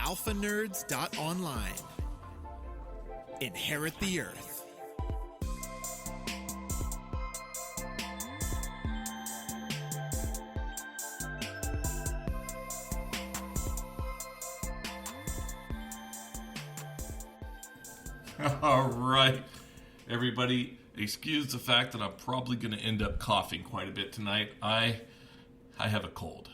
AlphaNerds.online. Inherit the earth. All right, everybody, excuse the fact that I'm probably going to end up coughing quite a bit tonight. I have a cold.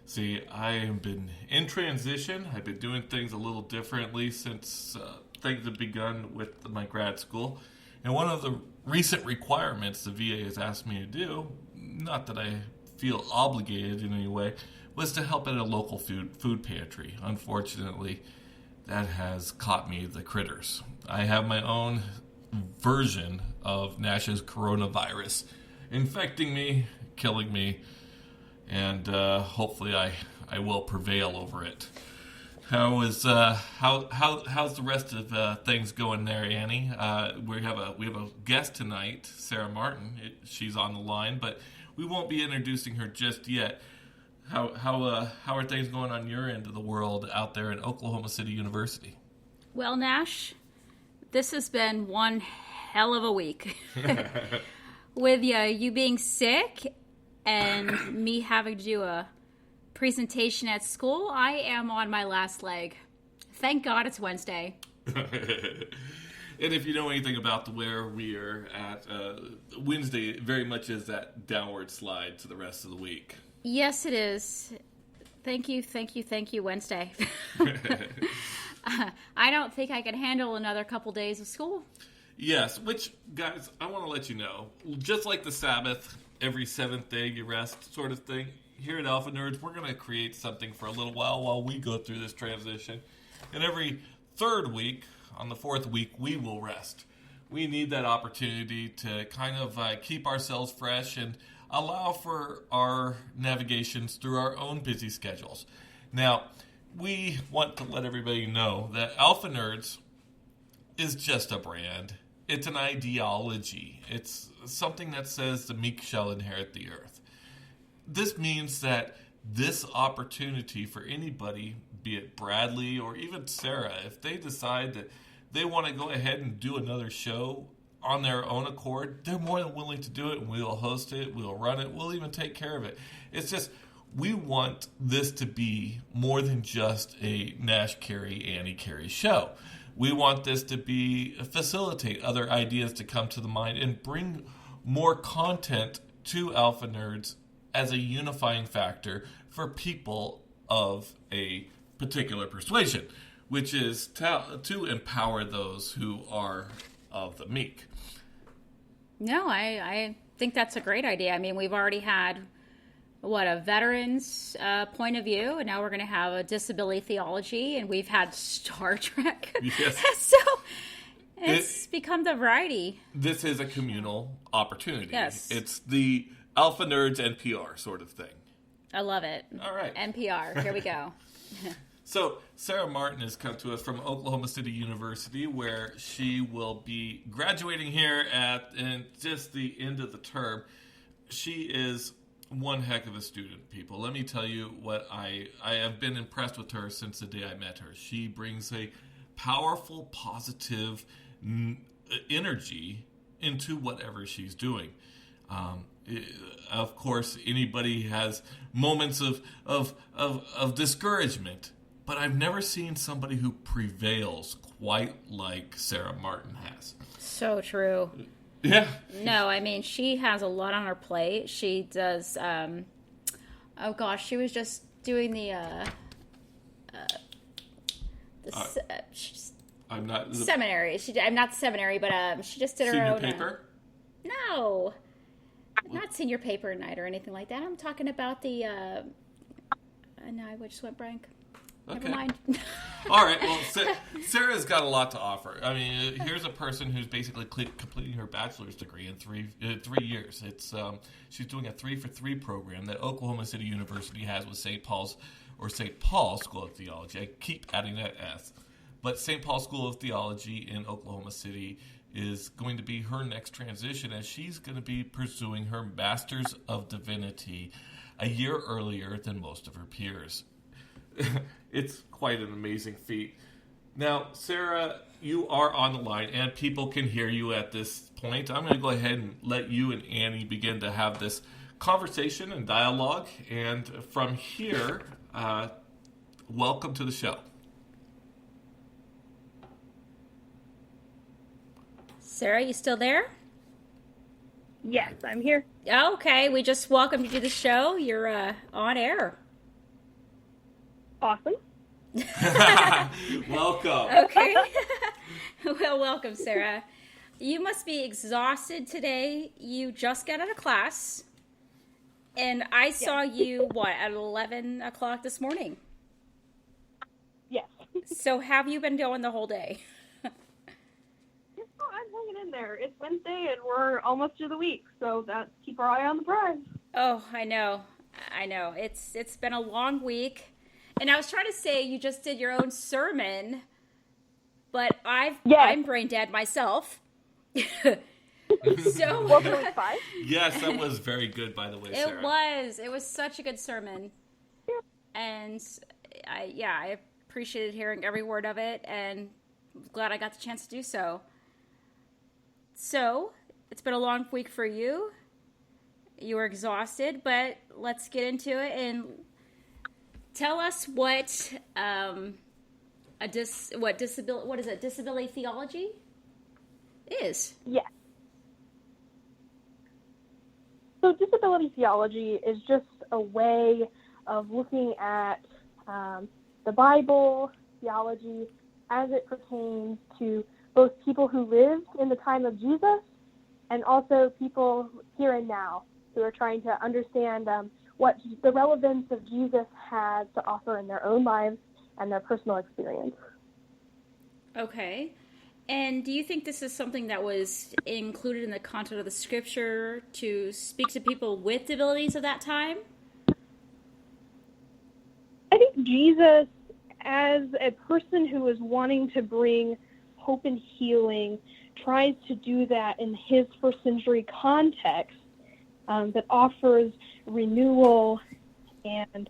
See, I have been in transition. I've been doing things a little differently since things have begun with my grad school. And one of the recent requirements the VA has asked me to do, not that I feel obligated in any way, was to help at a local food pantry. Unfortunately, that has caught me the critters. I have my own version of Nash's coronavirus infecting me, killing me, and hopefully I will prevail over it. How's the rest of things going there, Annie? We have a guest tonight, Sara Martin. She's on the line, but we won't be introducing her just yet. How are things going on your end of the world out there in Oklahoma City University? Well, Nash, this has been one hell of a week. With you being sick and me having to do a presentation at school, I am on my last leg. Thank God it's Wednesday. And if you know anything about where we are at, Wednesday very much is that downward slide to the rest of the week. Yes, it is. Thank you, Wednesday. I don't think I can handle another couple days of school. Yes, which, guys, I want to let you know, just like the Sabbath, every seventh day you rest sort of thing, here at AlphaNerds, we're going to create something for a little while we go through this transition. And every third week, on the fourth week, we will rest. We need that opportunity to kind of keep ourselves fresh and allow for our navigations through our own busy schedules. Now, we want to let everybody know that AlphaNerds is just a brand. It's an ideology. It's something that says the meek shall inherit the earth. This means that this opportunity for anybody, be it Bradley or even Sara, if they decide that they want to go ahead and do another show on their own accord, they're more than willing to do it, and we'll host it, we'll run it, we'll even take care of it. It's just, we want this to be more than just a Nash Carey, Annie Carey show. We want this to facilitate other ideas to come to the mind and bring more content to AlphaNerds as a unifying factor for people of a particular persuasion, which is to empower those who are of the meek. No, I think that's a great idea. I mean, we've already had, a veteran's point of view, and now we're going to have a disability theology, and we've had Star Trek. Yes. So it's become the variety. This is a communal opportunity. Yes. It's the AlphaNerds NPR sort of thing. I love it. All right. NPR. Here we go. So, Sara Martin has come to us from Oklahoma City University, where she will be graduating here at just the end of the term. She is one heck of a student, people. Let me tell you what I have been impressed with her since the day I met her. She brings a powerful, positive energy into whatever she's doing. Of course, anybody has moments of discouragement, but I've never seen somebody who prevails quite like Sara Martin has. So true. Yeah. No, I mean, she has a lot on her plate. She does, she was just doing I'm not... Seminary. I'm not seminary, but she just did her own... Senior paper? No. Not senior paper night or anything like that. I'm talking about the... no, I just went blank. Okay. Never mind. All right. Well, Sara's got a lot to offer. I mean, here's a person who's basically completing her bachelor's degree in 3 years. It's she's doing a 3-for-3 program that Oklahoma City University has with St. Paul School of Theology. I keep adding that S. But St. Paul School of Theology in Oklahoma City is going to be her next transition, as she's going to be pursuing her Master's of Divinity a year earlier than most of her peers. it's quite an amazing feat. Now, Sara, you are on the line, and people can hear you at this point. I'm going to go ahead and let you and Annie begin to have this conversation and dialogue. And from here, welcome to the show. Sara, you still there? Yes, I'm here. Okay, we just welcomed you to the show. You're on air. Awesome. Welcome. Okay. Well, welcome, Sara. You must be exhausted today. You just got out of class. And I saw you, at 11 o'clock this morning? Yes. So have you been going the whole day? I'm hanging in there. It's Wednesday and we're almost to the week, so keep our eye on the prize. Oh, I know. It's been a long week. And I was trying to say you just did your own sermon, but I'm brain dead myself. So Well, it was fine. Yes, that was very good, by the way, Sara. It was such a good sermon. And I appreciated hearing every word of it, and glad I got the chance to do so. So, it's been a long week for you. You were exhausted, but let's get into it and tell us what disability theology is. Yes. So disability theology is just a way of looking at the Bible, theology, as it pertains to both people who lived in the time of Jesus and also people here and now who are trying to understand what the relevance of Jesus has to offer in their own lives and their personal experience. Okay. And do you think this is something that was included in the content of the scripture to speak to people with disabilities of that time? I think Jesus, as a person who is wanting to bring hope and healing, tries to do that in his first century context that offers renewal and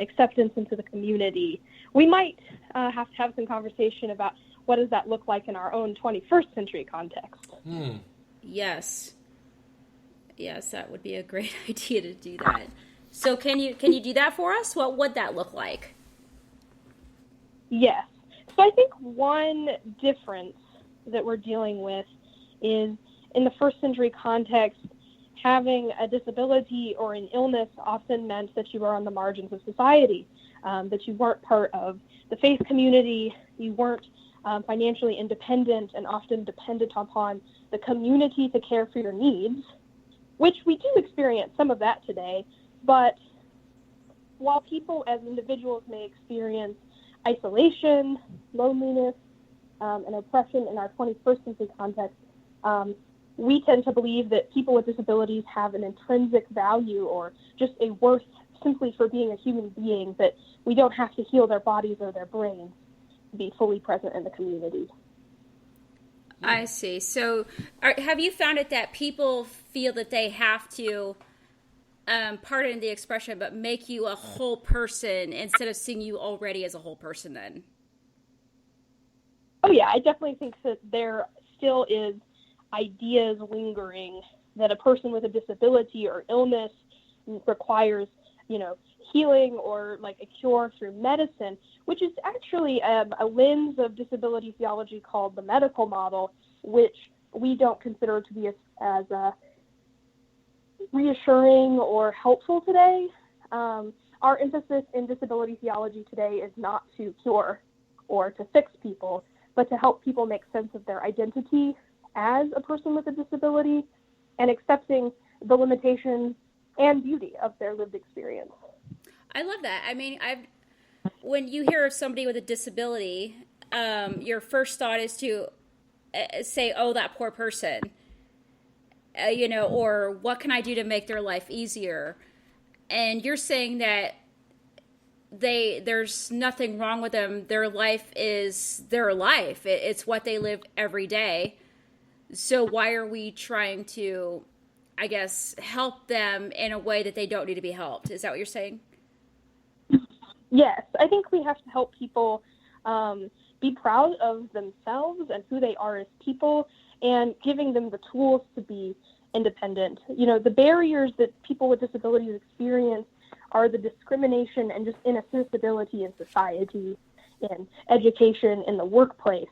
acceptance into the community. We might have to have some conversation about what does that look like in our own 21st century context. Yes, that would be a great idea to do that. So can you do that for us? What would that look like? Yes. So I think one difference that we're dealing with is in the first century context, having a disability or an illness often meant that you were on the margins of society, that you weren't part of the faith community, you weren't financially independent and often dependent upon the community to care for your needs, which we do experience some of that today. But while people as individuals may experience isolation, loneliness, and oppression in our 21st century context, we tend to believe that people with disabilities have an intrinsic value or just a worth simply for being a human being, that we don't have to heal their bodies or their brains to be fully present in the community. I see. So have you found it that people feel that they have to, pardon the expression, but make you a whole person instead of seeing you already as a whole person then? Oh, yeah. I definitely think that there still is ideas lingering that a person with a disability or illness requires, healing or like a cure through medicine, which is actually a lens of disability theology called the medical model, which we don't consider to be as reassuring or helpful today. Our emphasis in disability theology today is not to cure or to fix people, but to help people make sense of their identity as a person with a disability and accepting the limitations and beauty of their lived experience. I love that. I mean, when you hear of somebody with a disability, your first thought is to say, oh, that poor person, or what can I do to make their life easier? And you're saying that there's nothing wrong with them. Their life is their life. It's what they live every day. So why are we trying to, I guess, help them in a way that they don't need to be helped? Is that what you're saying? Yes, I think we have to help people be proud of themselves and who they are as people, and giving them the tools to be independent. The barriers that people with disabilities experience are the discrimination and just inaccessibility in society, in education, in the workplace,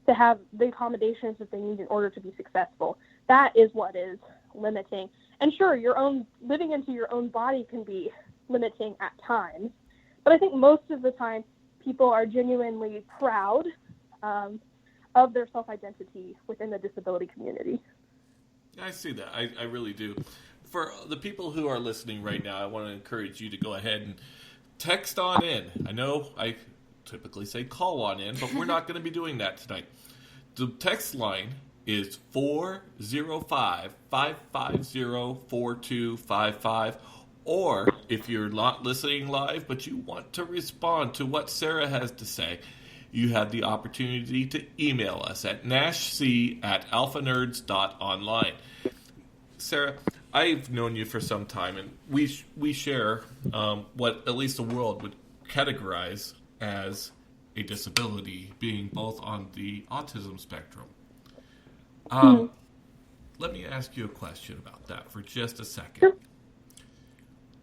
to have the accommodations that they need in order to be successful. That is what is limiting. And sure, living into your own body can be limiting at times, but I think most of the time people are genuinely proud of their self-identity within the disability community. I see that. I really do. For the people who are listening right now, I want to encourage you to go ahead and text on in. I know I typically say call on in, but we're not going to be doing that tonight. The text line is 405-550-4255. Or if you're not listening live, but you want to respond to what Sara has to say, you have the opportunity to email us at nashc@alphanerds.online. Sara, I've known you for some time, and we share what at least the world would categorize as a disability, being both on the autism spectrum. Let me ask you a question about that for just a second. Sure.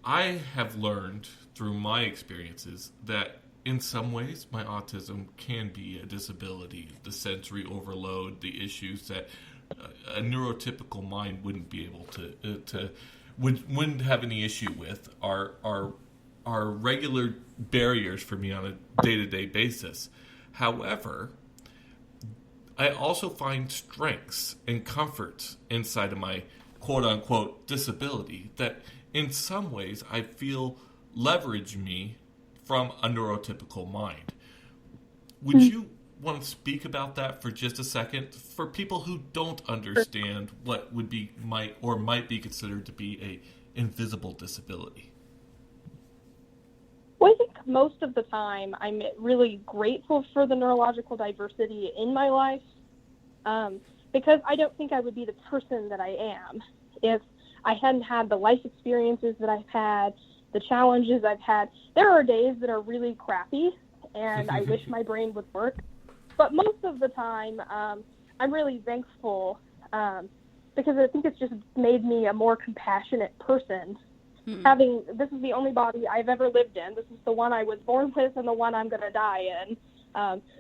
I have learned through my experiences that in some ways my autism can be a disability. The sensory overload, the issues that a neurotypical mind wouldn't be able wouldn't have any issue with are regular barriers for me on a day-to-day basis. However, I also find strengths and comforts inside of my quote-unquote disability that in some ways I feel leverage me from a neurotypical mind. Would you want to speak about that for just a second for people who don't understand what might be considered to be a invisible disability? Well, I think most of the time I'm really grateful for the neurological diversity in my life, because I don't think I would be the person that I am if I hadn't had the life experiences that I've had, the challenges I've had. There are days that are really crappy, and I wish my brain would work. But most of the time, I'm really thankful because I think it's just made me a more compassionate person. This is the only body I've ever lived in. This is the one I was born with and the one I'm going to die in.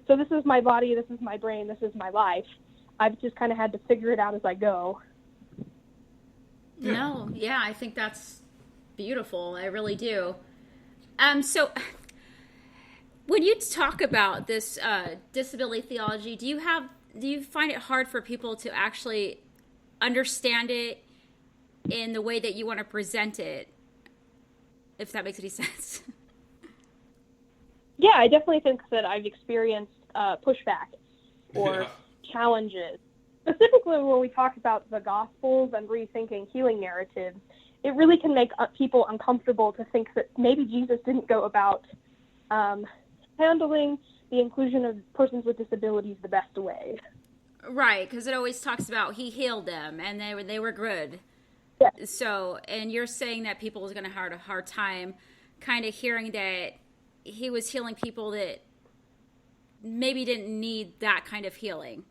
So this is my body, this is my brain, this is my life. I've just kind of had to figure it out as I go. No, yeah, I think that's beautiful. I really do. So when you talk about this disability theology, do you find it hard for people to actually understand it in the way that you want to present it, if that makes any sense? Yeah, I definitely think that I've experienced pushback or challenges. Specifically when we talk about the Gospels and rethinking healing narratives, it really can make people uncomfortable to think that maybe Jesus didn't go about handling the inclusion of persons with disabilities the best way. Right, because it always talks about he healed them and they were good. Yeah. So, and you're saying that people are going to have a hard time kind of hearing that he was healing people that maybe didn't need that kind of healing.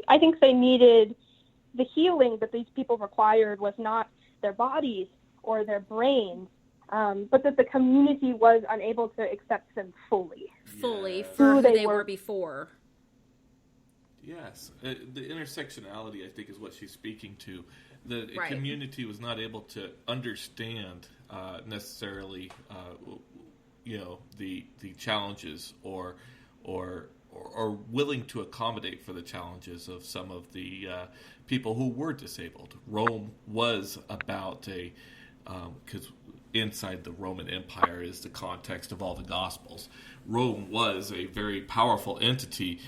I think they needed the healing that these people required was not their bodies or their brains, but that the community was unable to accept them fully. Fully for who they were before. Yes. The intersectionality, I think, is what she's speaking to. The right. community was not able to understand necessarily, the challenges or willing to accommodate for the challenges of some of the people who were disabled. Rome was about because inside the Roman Empire is the context of all the Gospels. Rome was a very powerful entity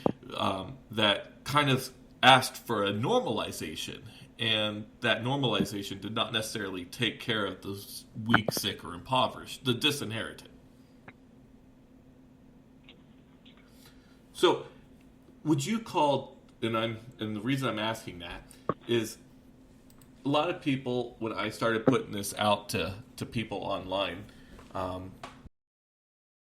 that kind of asked for a normalization, and that normalization did not necessarily take care of the weak, sick, or impoverished, the disinherited. So, would you call, and the reason I'm asking that is a lot of people, when I started putting this out to people online,